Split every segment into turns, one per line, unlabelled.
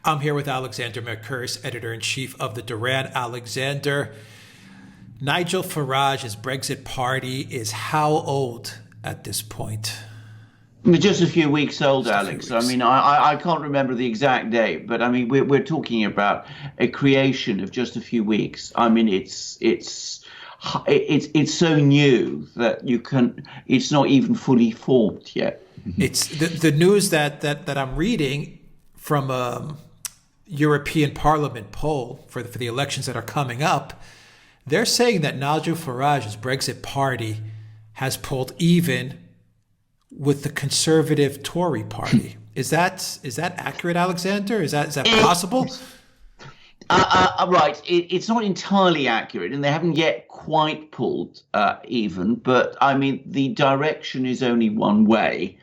I'm here with Alexander Mercouris, editor-in-chief of the Duran. Alexander, Nigel Farage's Brexit Party is how old at this point?
Just a few weeks old,
Just a few
Alex. I
weeks.
mean, I can't remember the exact date, but I mean, we're talking about a creation of just a few weeks. I mean, it's so new that it's not even fully formed yet.
It's the news that I'm reading from a European Parliament poll for the elections that are coming up. They're saying that Nigel Farage's Brexit Party has pulled even with the conservative Tory party. Is that accurate, Alexander? Is that possible?
Right. It's not entirely accurate, and they haven't yet quite pulled even. But I mean, the direction is only one way.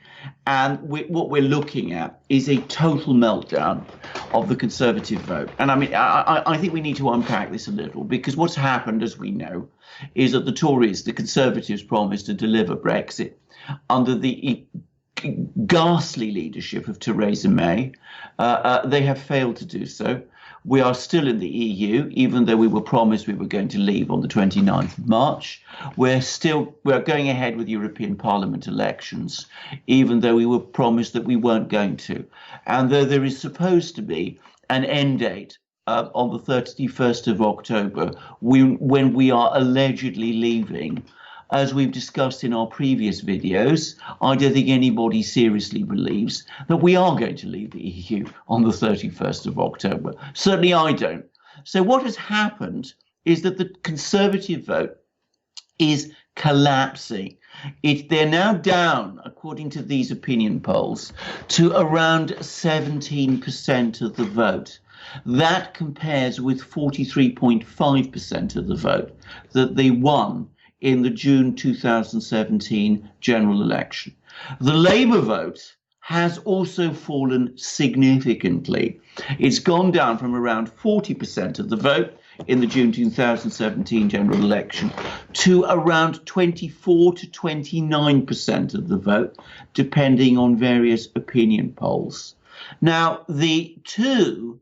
And what we're looking at is a total meltdown of the Conservative vote. And I mean, I think we need to unpack this a little, because what's happened, as we know, is that the Conservatives, promised to deliver Brexit under the ghastly leadership of Theresa May. They have failed to do so. We are still in the EU, even though we were promised we were going to leave on the 29th of March. We're going ahead with European Parliament elections, even though we were promised that we weren't going to. And though there is supposed to be an end date on the 31st of October, when we are allegedly leaving, as we've discussed in our previous videos, I don't think anybody seriously believes that we are going to leave the EU on the 31st of October. Certainly I don't. So what has happened is that the Conservative vote is collapsing. They're now down, according to these opinion polls, to around 17% of the vote. That compares with 43.5% of the vote that they won in the June 2017 general election. The Labour vote has also fallen significantly. It's gone down from around 40% of the vote in the June 2017 general election to around 24 to 29% of the vote, depending on various opinion polls. Now, the two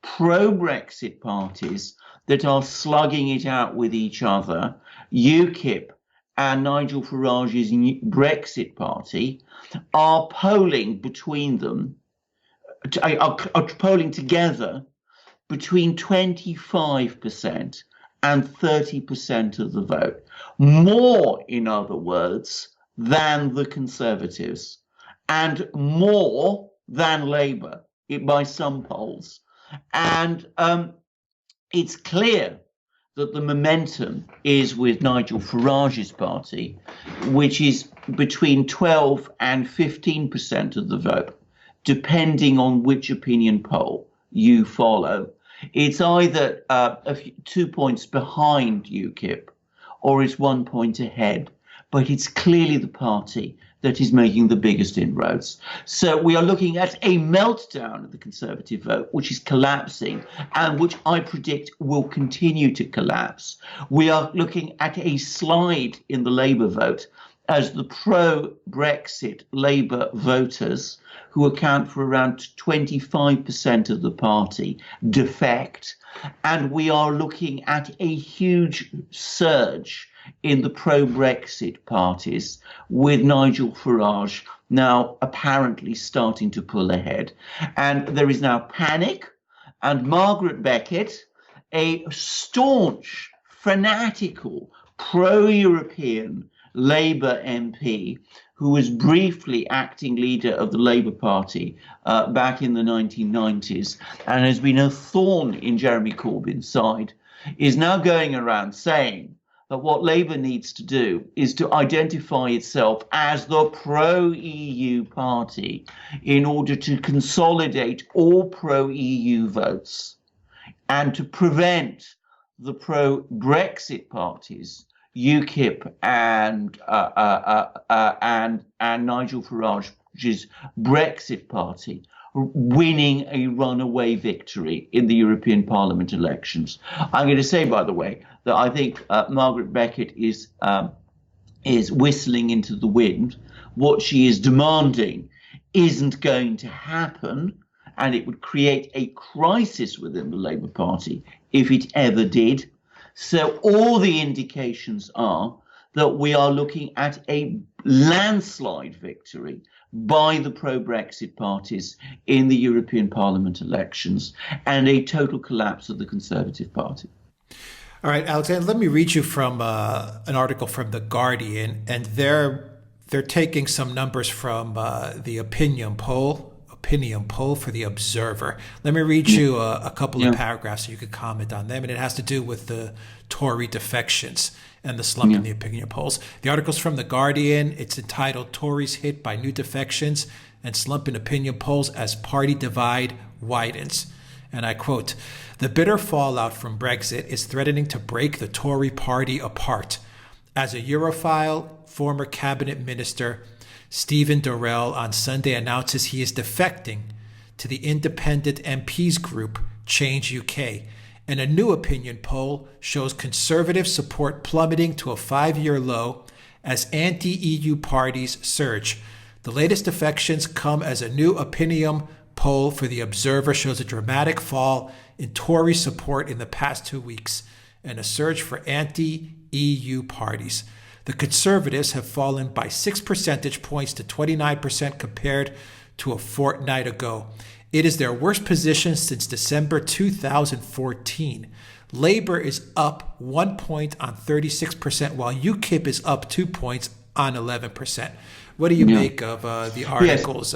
pro-Brexit parties that are slugging it out with each other, UKIP and Nigel Farage's Brexit Party, are polling together between 25% and 30% of the vote. More, in other words, than the Conservatives, and more than Labour by some polls. And it's clear that the momentum is with Nigel Farage's party, which is between 12 and 15% of the vote, depending on which opinion poll you follow. It's either 2 points behind UKIP or it's 1 point ahead, but it's clearly the party that is making the biggest inroads. So we are looking at a meltdown of the Conservative vote, which is collapsing and which I predict will continue to collapse. We are looking at a slide in the Labour vote as the pro-Brexit Labour voters, who account for around 25% of the party, defect. And we are looking at a huge surge in the pro-Brexit parties, with Nigel Farage now apparently starting to pull ahead. And there is now panic, and Margaret Beckett, a staunch, fanatical, pro-European Labour MP, who was briefly acting leader of the Labour Party back in the 1990s and has been a thorn in Jeremy Corbyn's side, is now going around saying that what Labour needs to do is to identify itself as the pro-EU party in order to consolidate all pro-EU votes and to prevent the pro-Brexit parties, UKIP and Nigel Farage's Brexit Party, winning a runaway victory in the European Parliament elections. I'm going to say, by the way, that I think Margaret Beckett is whistling into the wind. What she is demanding isn't going to happen, and it would create a crisis within the Labour Party if it ever did. So all the indications are that we are looking at a landslide victory by the pro-Brexit parties in the European Parliament elections and a total collapse of the Conservative Party.
All right, Alexander, let me read you from an article from The Guardian, and they're taking some numbers from the opinion poll for The Observer. Let me read you a couple of paragraphs so you could comment on them, and it has to do with the Tory defections and the slump in the opinion polls. The article's from The Guardian. It's entitled "Tories Hit by New Defections and Slump in Opinion Polls as Party Divide Widens." And I quote, "The bitter fallout from Brexit is threatening to break the Tory party apart. As a Europhile, former cabinet minister Stephen Durrell on Sunday announces he is defecting to the independent MPs group Change UK. And a new opinion poll shows Conservative support plummeting to a 5-year low as anti-EU parties surge. The latest defections come as a new opinion poll for The Observer shows a dramatic fall in Tory support in the past 2 weeks and a surge for anti-EU parties. The Conservatives have fallen by 6 percentage points to 29% compared to a fortnight ago. It is their worst position since December 2014. Labour is up 1 point on 36%, while UKIP is up 2 points on 11%. What do you make of the articles?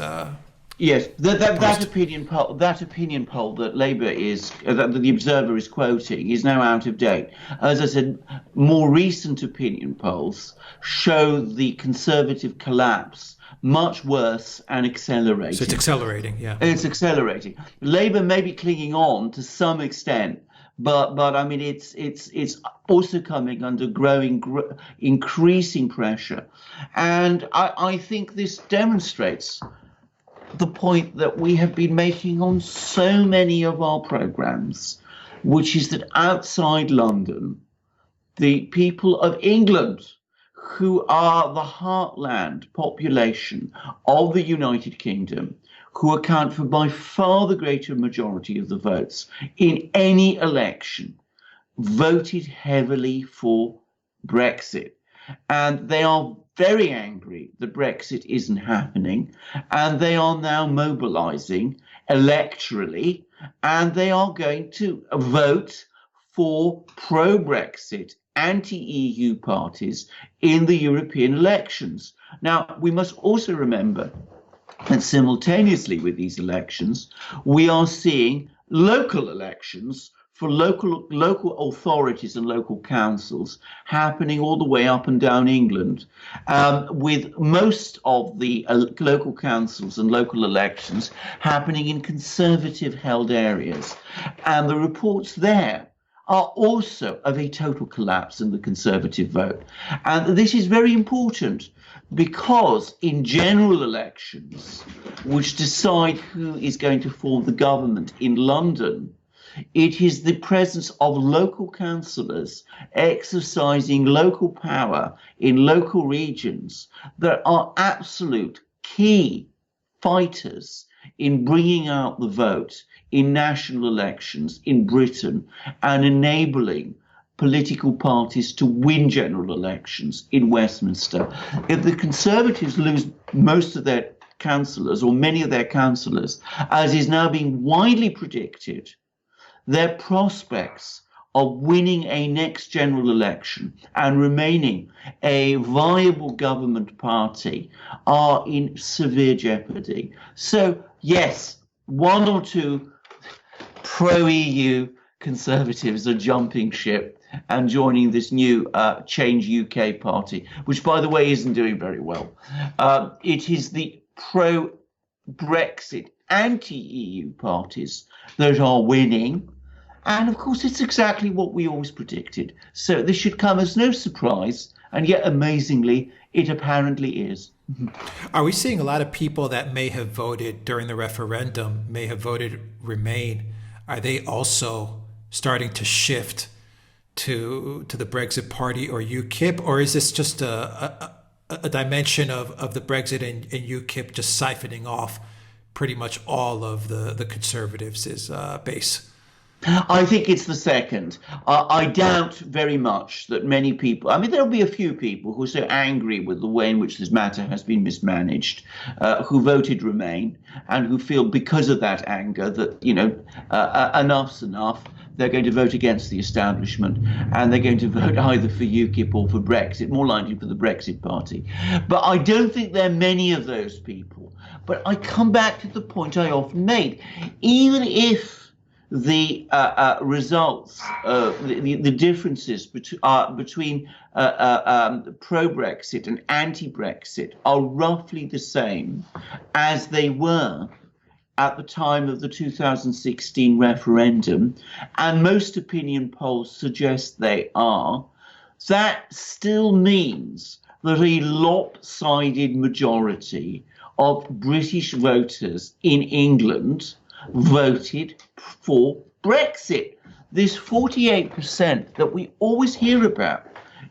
Yes, that opinion poll that Labour that the Observer is quoting is now out of date. As I said, more recent opinion polls show the Conservative collapse much worse and accelerating.
So it's accelerating, yeah.
It's accelerating. Labour may be clinging on to some extent, but I mean it's also coming under increasing pressure, and I think this demonstrates the point that we have been making on so many of our programs, which is that outside London, the people of England, who are the heartland population of the United Kingdom, who account for by far the greater majority of the votes in any election, voted heavily for Brexit. And they are very angry that Brexit isn't happening, and they are now mobilizing electorally, and they are going to vote for pro-Brexit, anti-EU parties in the European elections. Now, we must also remember that simultaneously with these elections, we are seeing local elections for local authorities and local councils happening all the way up and down England, with most of the local councils and local elections happening in Conservative-held areas. And the reports there are also of a total collapse in the Conservative vote. And this is very important because in general elections, which decide who is going to form the government in London, it is the presence of local councillors exercising local power in local regions that are absolute key fighters in bringing out the vote in national elections in Britain and enabling political parties to win general elections in Westminster. If the Conservatives lose most of their councillors or many of their councillors, as is now being widely predicted, their prospects of winning a next general election and remaining a viable government party are in severe jeopardy. So, yes, one or two pro-EU Conservatives are jumping ship and joining this new Change UK party, which, by the way, isn't doing very well. It is the pro-Brexit, anti-EU parties that are winning. And, of course, it's exactly what we always predicted. So this should come as no surprise. And yet, amazingly, it apparently is.
Are we seeing a lot of people that may have voted during the referendum, may have voted Remain? Are they also starting to shift to the Brexit Party or UKIP? Or is this just a a dimension of the Brexit and UKIP just siphoning off pretty much all of the Conservatives' base?
I think it's the second. I doubt very much that many people, I mean, there'll be a few people who are so angry with the way in which this matter has been mismanaged, who voted Remain, and who feel because of that anger that, enough's enough. They're going to vote against the establishment, and they're going to vote either for UKIP or for Brexit, more likely for the Brexit Party. But I don't think there are many of those people. But I come back to the point I often made. Even if the results, the differences between pro-Brexit and anti-Brexit are roughly the same as they were at the time of the 2016 referendum, and most opinion polls suggest they are, that still means that a lopsided majority of British voters in England voted for Brexit. This 48% that we always hear about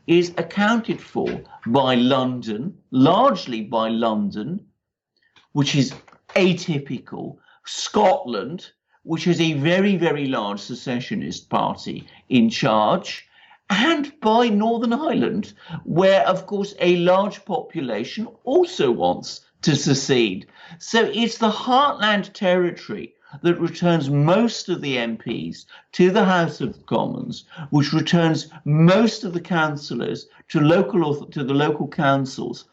is accounted for by London, largely by London, which is atypical, Scotland, which has a very, very large secessionist party in charge, and by Northern Ireland, where, of course, a large population also wants to secede. So it's the heartland territory that returns most of the MPs to the House of Commons, which returns most of the councillors to the local councils,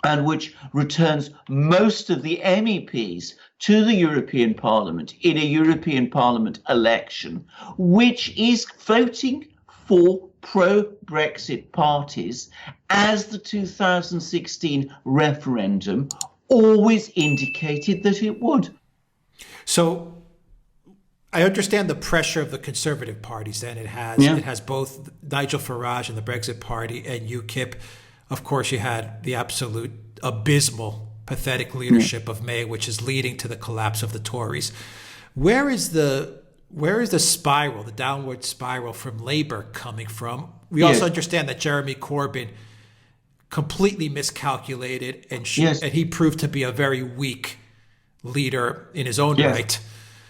and which returns most of the MEPs to the European Parliament in a European Parliament election, which is voting for pro-Brexit parties, as the 2016 referendum always indicated that it would.
So I understand the pressure of the Conservative parties. Then it has both Nigel Farage and the Brexit Party and UKIP. Of course, you had the absolute abysmal, pathetic leadership of May, which is leading to the collapse of the Tories. Where is the spiral, the downward spiral from Labour coming from? We also understand that Jeremy Corbyn completely miscalculated, and he proved to be a very weak leader in his own right.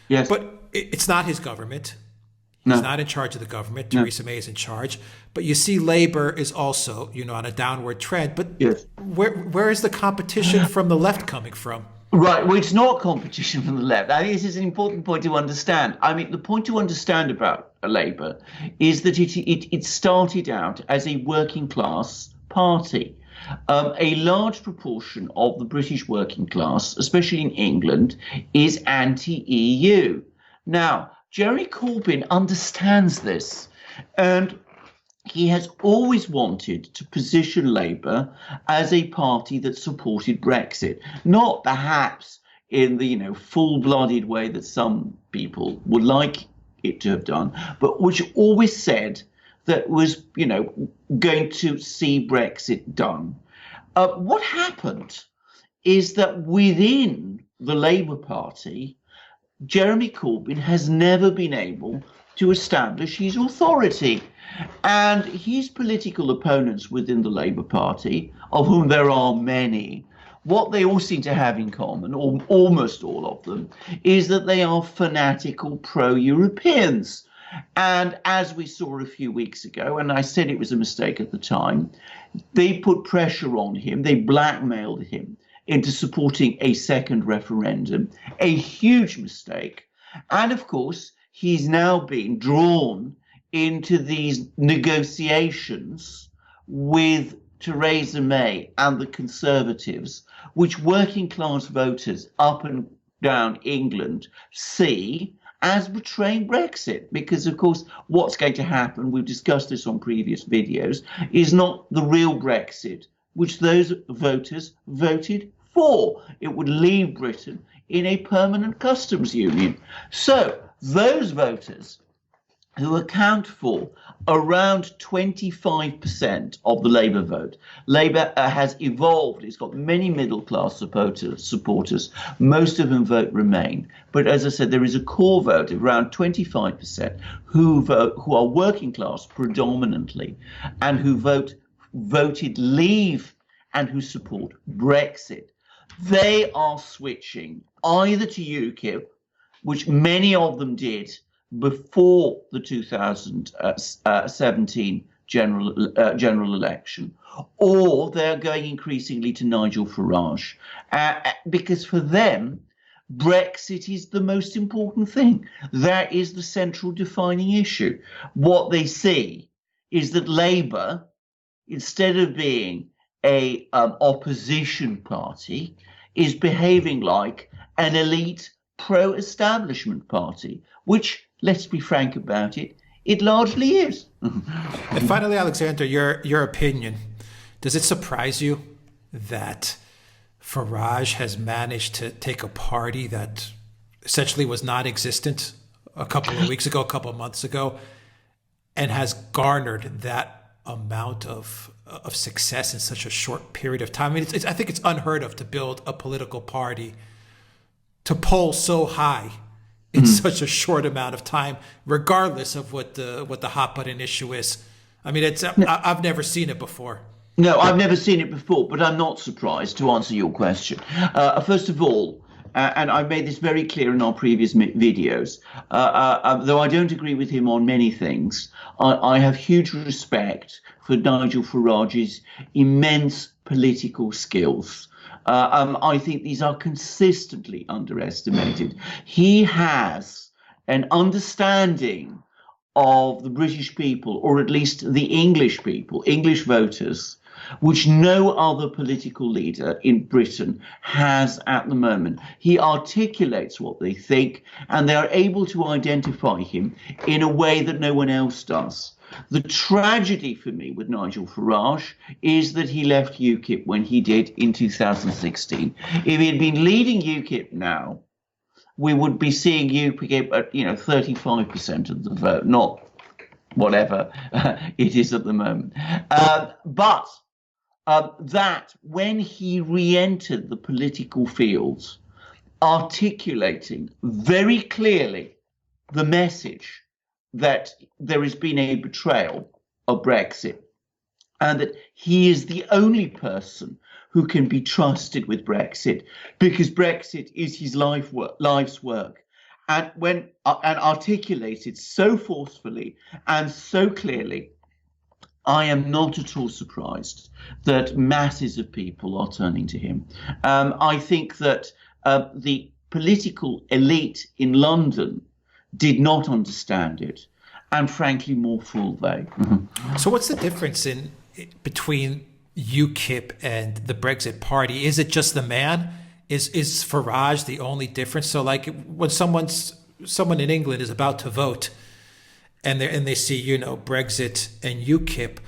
Yes.
But it's not his government. He's not in charge of the government. Theresa May is in charge. But you see Labour is also, on a downward trend. But where is the competition from the left coming from?
Right. Well, it's not competition from the left. I think this is an important point to understand. I mean, the point to understand about Labour is that it started out as a working class party. A large proportion of the British working class, especially in England, is anti-EU. Now, Jeremy Corbyn understands this, and he has always wanted to position Labour as a party that supported Brexit, not perhaps in the full-blooded way that some people would like it to have done, but which always said that was going to see Brexit done. What happened is that within the Labour Party, Jeremy Corbyn has never been able to establish his authority. And his political opponents within the Labour Party, of whom there are many, what they all seem to have in common, or almost all of them, is that they are fanatical pro-Europeans. And as we saw a few weeks ago, and I said it was a mistake at the time, they put pressure on him, they blackmailed him into supporting a second referendum, a huge mistake. And of course, he's now being drawn into these negotiations with Theresa May and the Conservatives, which working class voters up and down England see as betraying Brexit. Because, of course, what's going to happen, we've discussed this on previous videos, is not the real Brexit, which those voters voted for. It would leave Britain in a permanent customs union. So those voters, who account for around 25% of the Labour vote. Labour has evolved. It's got many middle-class supporters. Most of them vote Remain. But as I said, there is a core vote of around 25% who are working class predominantly, and who voted Leave and who support Brexit. They are switching either to UKIP, which many of them did before the 2017 general election, or they're going increasingly to Nigel Farage, because for them, Brexit is the most important thing. That is the central defining issue. What they see is that Labour, instead of being a opposition party, is behaving like an elite pro-establishment party, which, let's be frank about it, it largely is.
And finally, Alexander, your opinion. Does it surprise you that Farage has managed to take a party that essentially was non-existent a couple of weeks ago, a couple of months ago, and has garnered that amount of success in such a short period of time? I mean, I think it's unheard of to build a political party to poll so high in such a short amount of time, regardless of what the hot button issue is. I mean, I've never seen it before.
No, I've never seen it before, but I'm not surprised, to answer your question. First of all, and I've made this very clear in our previous videos, though I don't agree with him on many things, I have huge respect for Nigel Farage's immense political skills. I think these are consistently underestimated. He has an understanding of the British people, or at least the English people, English voters, which no other political leader in Britain has at the moment. He articulates what they think, and they are able to identify him in a way that no one else does. The tragedy for me with Nigel Farage is that he left UKIP when he did in 2016. If he had been leading UKIP now, we would be seeing UKIP at 35% of the vote, not whatever it is at the moment. But that when he re-entered the political field, articulating very clearly the message that there has been a betrayal of Brexit, and that he is the only person who can be trusted with Brexit, because Brexit is his life's work, and articulated so forcefully and so clearly, I am not at all surprised that masses of people are turning to him. I think that the political elite in London did not understand it, and frankly, more fool they.
So what's the difference between UKIP and the Brexit Party? Is it just the man? Is Farage the only difference? So like when someone in England is about to vote and they see, Brexit and UKIP,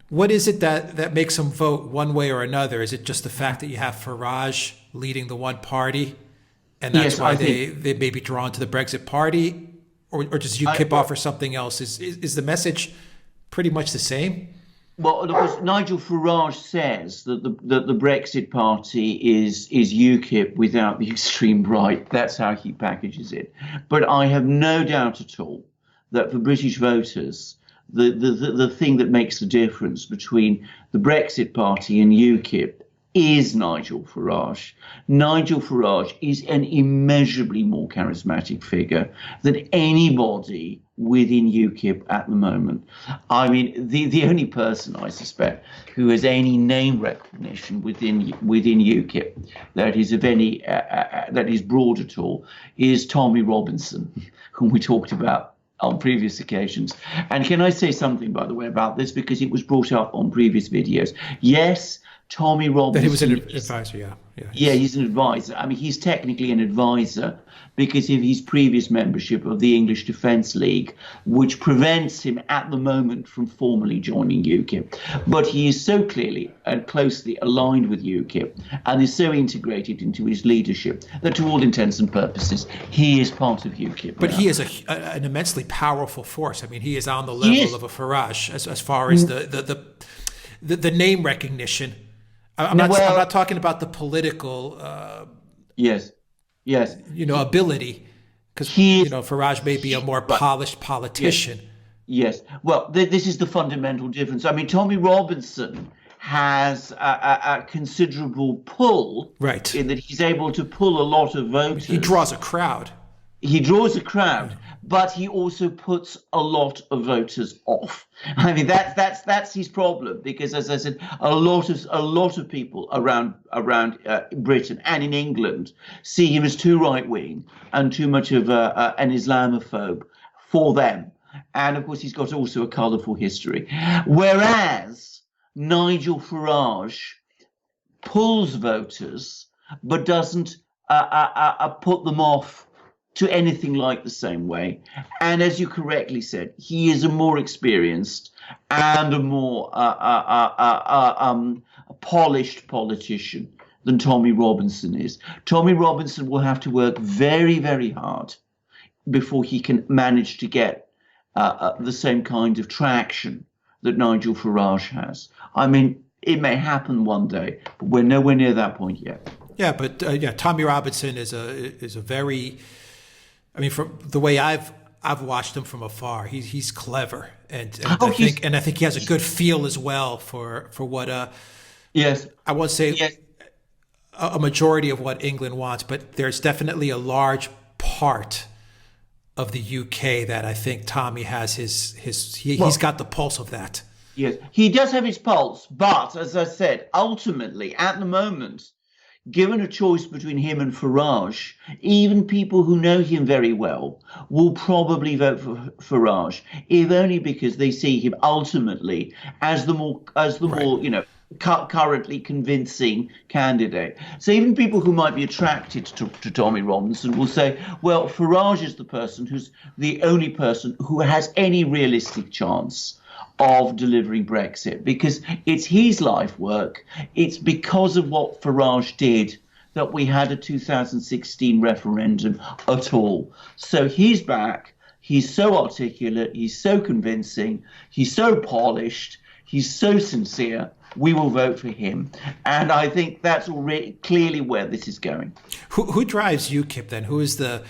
what is it that makes them vote one way or another? Is it just the fact that you have Farage leading the one party, and that's why they may be drawn to the Brexit Party? Or does UKIP offer something else? Is the message pretty much the same?
Well, of course, Nigel Farage says that the Brexit Party is UKIP without the extreme right. That's how he packages it. But I have no doubt at all that for British voters, the thing that makes the difference between the Brexit Party and UKIP is Nigel Farage. Nigel Farage is an immeasurably more charismatic figure than anybody within UKIP at the moment. I mean, the only person I suspect who has any name recognition within UKIP that is of any that is broad at all is Tommy Robinson, whom we talked about on previous occasions. And can I say something, by the way, about this, because it was brought up on previous videos? Yes, Tommy Robinson.
That he was an advisor, yeah.
Yeah, he's an advisor. I mean, he's technically an advisor because of his previous membership of the English Defence League, which prevents him at the moment from formally joining UKIP. But he is so clearly and closely aligned with UKIP and is so integrated into his leadership that to all intents and purposes, he is part of UKIP.
But he is an immensely powerful force. I mean, he is on the level of a Farage as far as the name recognition. I'm not talking about the political
yes
ability, because Farage may be a more polished politician.
Yes. Well, this is the fundamental difference. I mean, Tommy Robinson has a considerable pull,
Right.
in that he's able to pull a lot of voters.
He draws a crowd.
He draws a crowd, but he also puts a lot of voters off. I mean, that's his problem, because, as I said, a lot of people around Britain and in England see him as too right wing and too much of an Islamophobe for them. And of course, he's got also a colourful history. Whereas Nigel Farage pulls voters, but doesn't put them off to anything like the same way. And as you correctly said, he is a more experienced and a more polished politician than Tommy Robinson is. Tommy Robinson will have to work very, very hard before he can manage to get the same kind of traction that Nigel Farage has. I mean, it may happen one day, but we're nowhere near that point yet.
Yeah, but Tommy Robinson is a very, I mean, from the way I've watched him from afar, he's clever, and I think he has a good feel as well for what
yes,
I won't say
yes,
a majority of what England wants, but there's definitely a large part of the UK that I think Tommy has he's got the pulse of that.
Yes, he does have his pulse, but as I said, ultimately at the moment, given a choice between him and Farage, even people who know him very well will probably vote for Farage, if only because they see him ultimately as the more currently convincing candidate. So even people who might be attracted to Tommy Robinson will say, well, Farage is the person who's the only person who has any realistic chance of delivering Brexit, because it's his life work. It's because of what Farage did that we had a 2016 referendum at all. So he's back. He's so articulate. He's so convincing. He's so polished. He's so sincere. We will vote for him. And I think that's already clearly where this is going.
Who drives UKIP then? Who's the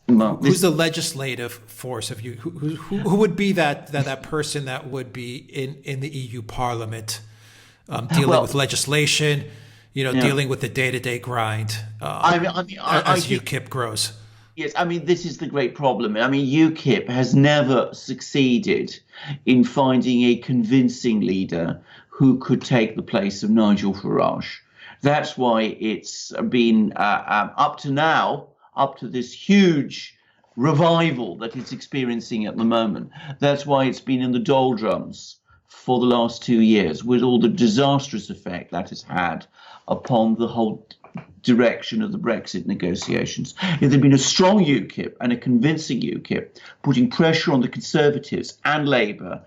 legislative force of you? Who would be that person that would be in the EU Parliament, dealing with legislation, dealing with the day-to-day grind as UKIP grows?
Yes, I mean, this is the great problem. I mean, UKIP has never succeeded in finding a convincing leader who could take the place of Nigel Farage. That's why it's been up to this huge revival that it's experiencing at the moment. That's why it's been in the doldrums for the last 2 years, with all the disastrous effect that has had upon the whole direction of the Brexit negotiations. If there'd been a strong UKIP and a convincing UKIP putting pressure on the Conservatives and Labour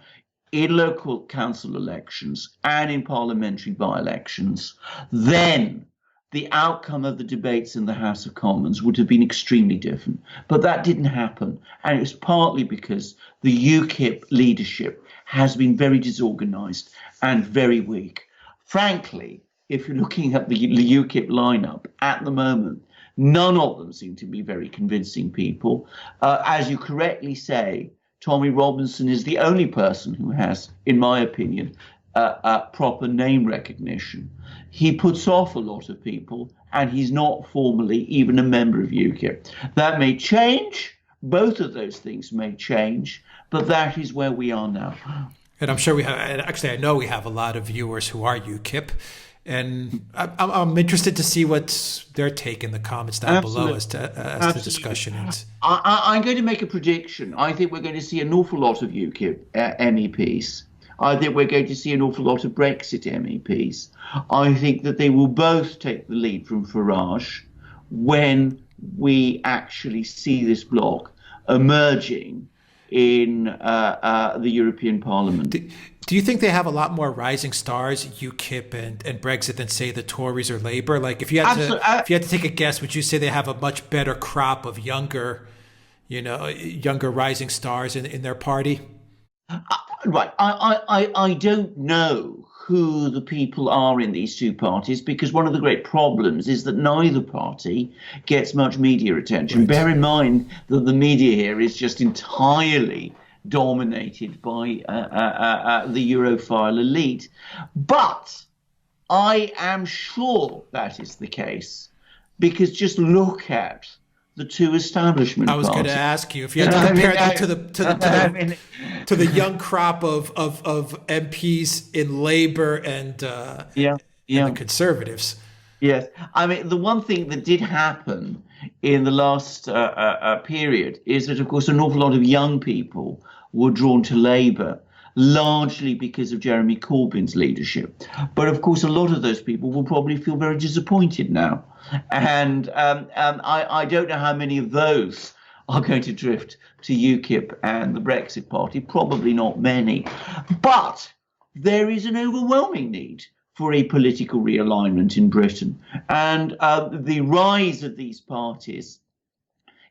in local council elections and in parliamentary by-elections, then the outcome of the debates in the House of Commons would have been extremely different. But that didn't happen. And it was partly because the UKIP leadership has been very disorganised and very weak. Frankly, if you're looking at the UKIP lineup at the moment, none of them seem to be very convincing people. As you correctly say, Tommy Robinson is the only person who has, in my opinion, proper name recognition. He puts off a lot of people, and he's not formally even a member of UKIP. That may change. Both of those things may change, but that is where we are now.
And I'm sure we have, and actually I know we have a lot of viewers who are UKIP, and I'm interested to see what their take in the comments down below as to the discussion is.
I'm going to make a prediction. I think we're going to see an awful lot of UKIP MEPs. I think we're going to see an awful lot of Brexit MEPs. I think that they will both take the lead from Farage when we actually see this bloc emerging in the European Parliament.
Do you think they have a lot more rising stars, UKIP and Brexit, than say the Tories or Labour? Like, if you had to take a guess, would you say they have a much better crop of younger rising stars in their party?
Right. I don't know who the people are in these two parties, because one of the great problems is that neither party gets much media attention. Right. Bear in mind that the media here is just entirely dominated by the Europhile elite. But I am sure that is the case, because just look at the two establishment
I was going
parties.
to ask you if you had to compare that to the young crop of MPs in Labour and and the Conservatives.
Yes. I mean, the one thing that did happen in the last period is that, of course, an awful lot of young people were drawn to Labour, largely because of Jeremy Corbyn's leadership. But, of course, a lot of those people will probably feel very disappointed now. And I don't know how many of those are going to drift to UKIP and the Brexit Party. Probably not many. But there is an overwhelming need for a political realignment in Britain. And the rise of these parties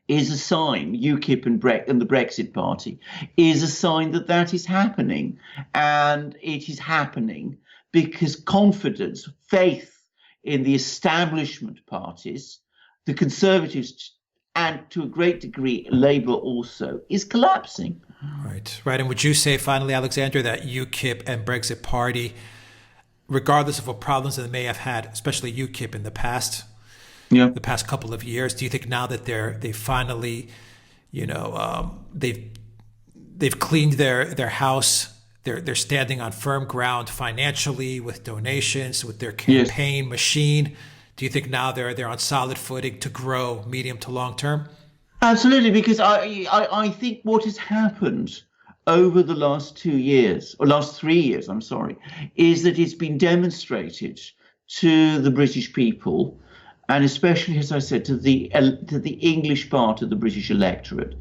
is a sign, UKIP and the Brexit Party, is a sign that that is happening. And it is happening because confidence, faith in the establishment parties, the Conservatives, and to a great degree Labour also, is collapsing.
Right. And would you say, finally, Alexandra, that UKIP and Brexit Party, regardless of what problems they may have had, especially UKIP in the past couple of years, do you think now that they finally, they've cleaned their house, they're standing on firm ground financially with donations, with their campaign machine? Do you think now they're on solid footing to grow medium to long term?
Absolutely, because I think what has happened over the last 2 years, or last 3 years, I'm sorry, is that it's been demonstrated to the British people, and especially, as I said, to the English part of the British electorate,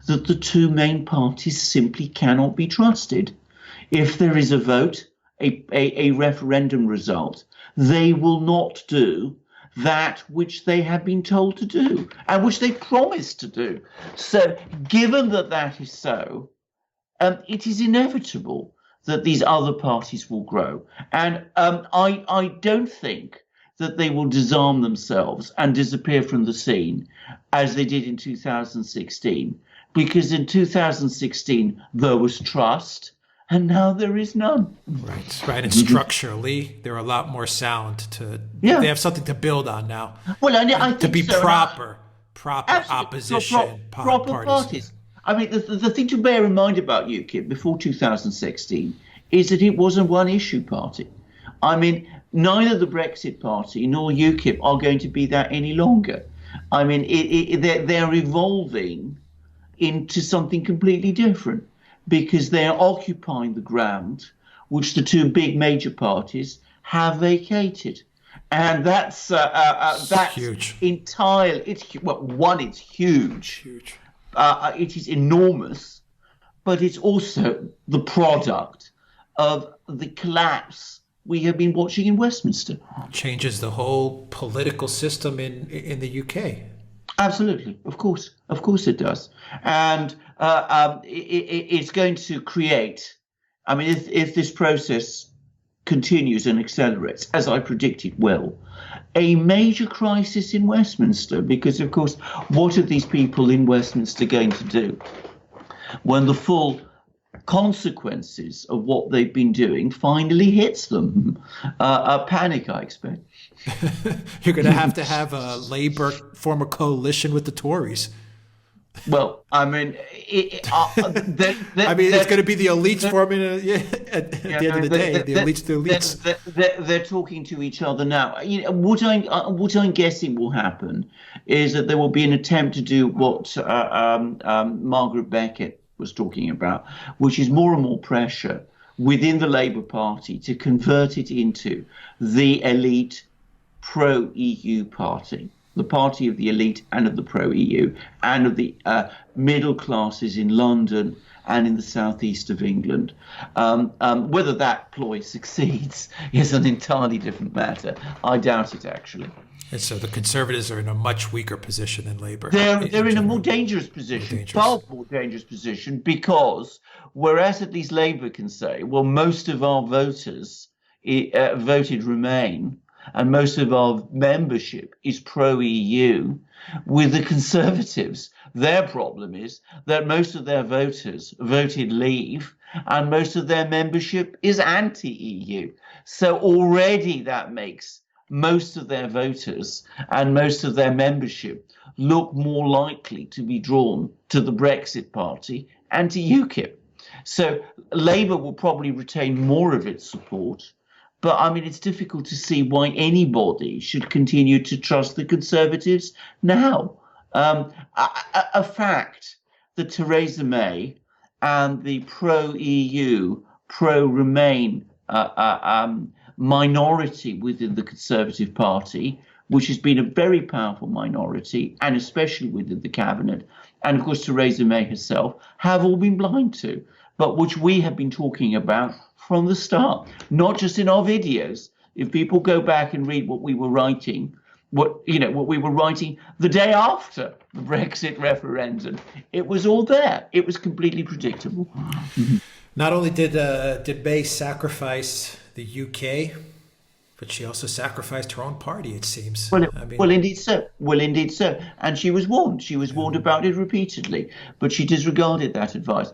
that the two main parties simply cannot be trusted. If there is a vote, a referendum result, they will not do that which they have been told to do and which they promised to do. So given that that is so, it is inevitable that these other parties will grow. And I don't think that they will disarm themselves and disappear from the scene as they did in 2016, because in 2016 there was trust and now there is none.
Right. And structurally, they're a lot more sound they have something to build on now.
Well, I think
to be
so.
proper
Absolutely.
opposition
proper parties. I mean, the thing to bear in mind about UKIP before 2016 is that it was a one-issue party. I mean, neither the Brexit Party nor UKIP are going to be that any longer. I mean, they're evolving into something completely different because they are occupying the ground which the two big major parties have vacated. And that's
huge.
Entirely. It's huge. It is enormous, but it's also the product of the collapse we have been watching in Westminster.
Changes the whole political system in the UK.
Absolutely, of course it does, and it's going to create. I mean, if this process continues and accelerates, as I predict it will, a major crisis in Westminster, because, of course, what are these people in Westminster going to do when the full consequences of what they've been doing finally hits them? A panic, I expect.
You're going to have a Labour form a coalition with the Tories.
Well, I mean, it's
going to be the elites forming at the end of the day. The elites, the elites.
They're talking to each other now. What I'm guessing will happen is that there will be an attempt to do what Margaret Beckett was talking about, which is more and more pressure within the Labour Party to convert it into the elite pro-EU party. The party of the elite and of the pro-EU and of the middle classes in London and in the southeast of England. Whether that ploy succeeds is an entirely different matter. I doubt it, actually.
And so the Conservatives are in a much weaker position than Labour.
They're in a more dangerous position, far more dangerous position, because whereas at least Labour can say, well, most of our voters voted Remain, and most of our membership is pro-EU. With the Conservatives, their problem is that most of their voters voted leave, and most of their membership is anti-EU. So already that makes most of their voters and most of their membership look more likely to be drawn to the Brexit Party and to UKIP. So Labour will probably retain more of its support. But I mean, it's difficult to see why anybody should continue to trust the Conservatives now. A fact that Theresa May and the pro-EU, pro-Remain minority within the Conservative Party, which has been a very powerful minority, and especially within the cabinet, and of course Theresa May herself, have all been blind to, but which we have been talking about from the start, not just in our videos. If people go back and read what we were writing, what we were writing the day after the Brexit referendum, it was all there. It was completely predictable.
Not only did May sacrifice the UK, but she also sacrificed her own party, it seems.
Well, indeed so. And she was warned. She was warned about it repeatedly, but she disregarded that advice.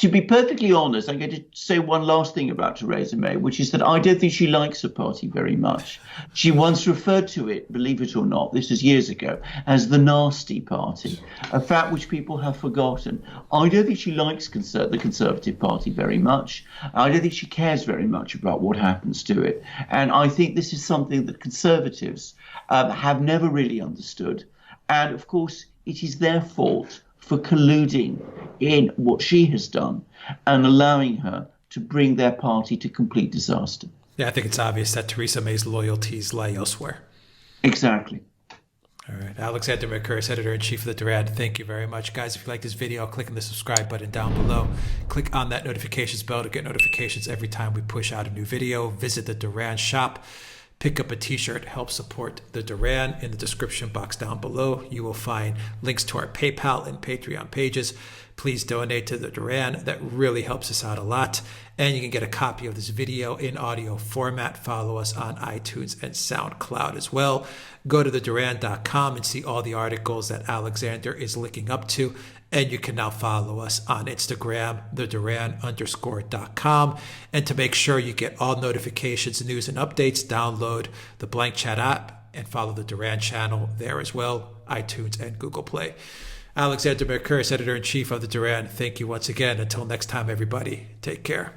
To be perfectly honest, I'm going to say one last thing about Theresa May, which is that I don't think she likes her party very much. She once referred to it, believe it or not, this was years ago, as the nasty party, a fact which people have forgotten. I don't think she likes the Conservative Party very much. I don't think she cares very much about what happens to it. And I think this is something that Conservatives have never really understood. And of course, it is their fault for colluding in what she has done and allowing her to bring their party to complete disaster.
Yeah, I think it's obvious that Theresa May's loyalties lie elsewhere.
Exactly.
All right. Alexander Mercouris, Editor-in-Chief of the Duran, thank you very much. Guys, if you like this video, click on the subscribe button down below. Click on that notifications bell to get notifications every time we push out a new video. Visit the Duran shop. Pick up a t-shirt, help support the Duran. In the description box down below, you will find links to our PayPal and Patreon pages. Please donate to the Duran. That really helps us out a lot. And you can get a copy of this video in audio format. Follow us on iTunes and SoundCloud as well. Go to theduran.com and see all the articles that Alexander is linking up to. And you can now follow us on Instagram, theduran_.com. And to make sure you get all notifications, news, and updates, download the Blank Chat app and follow the Duran channel there as well, iTunes and Google Play. Alexander Mercouris, Editor-in-Chief of the Duran, thank you once again. Until next time, everybody, take care.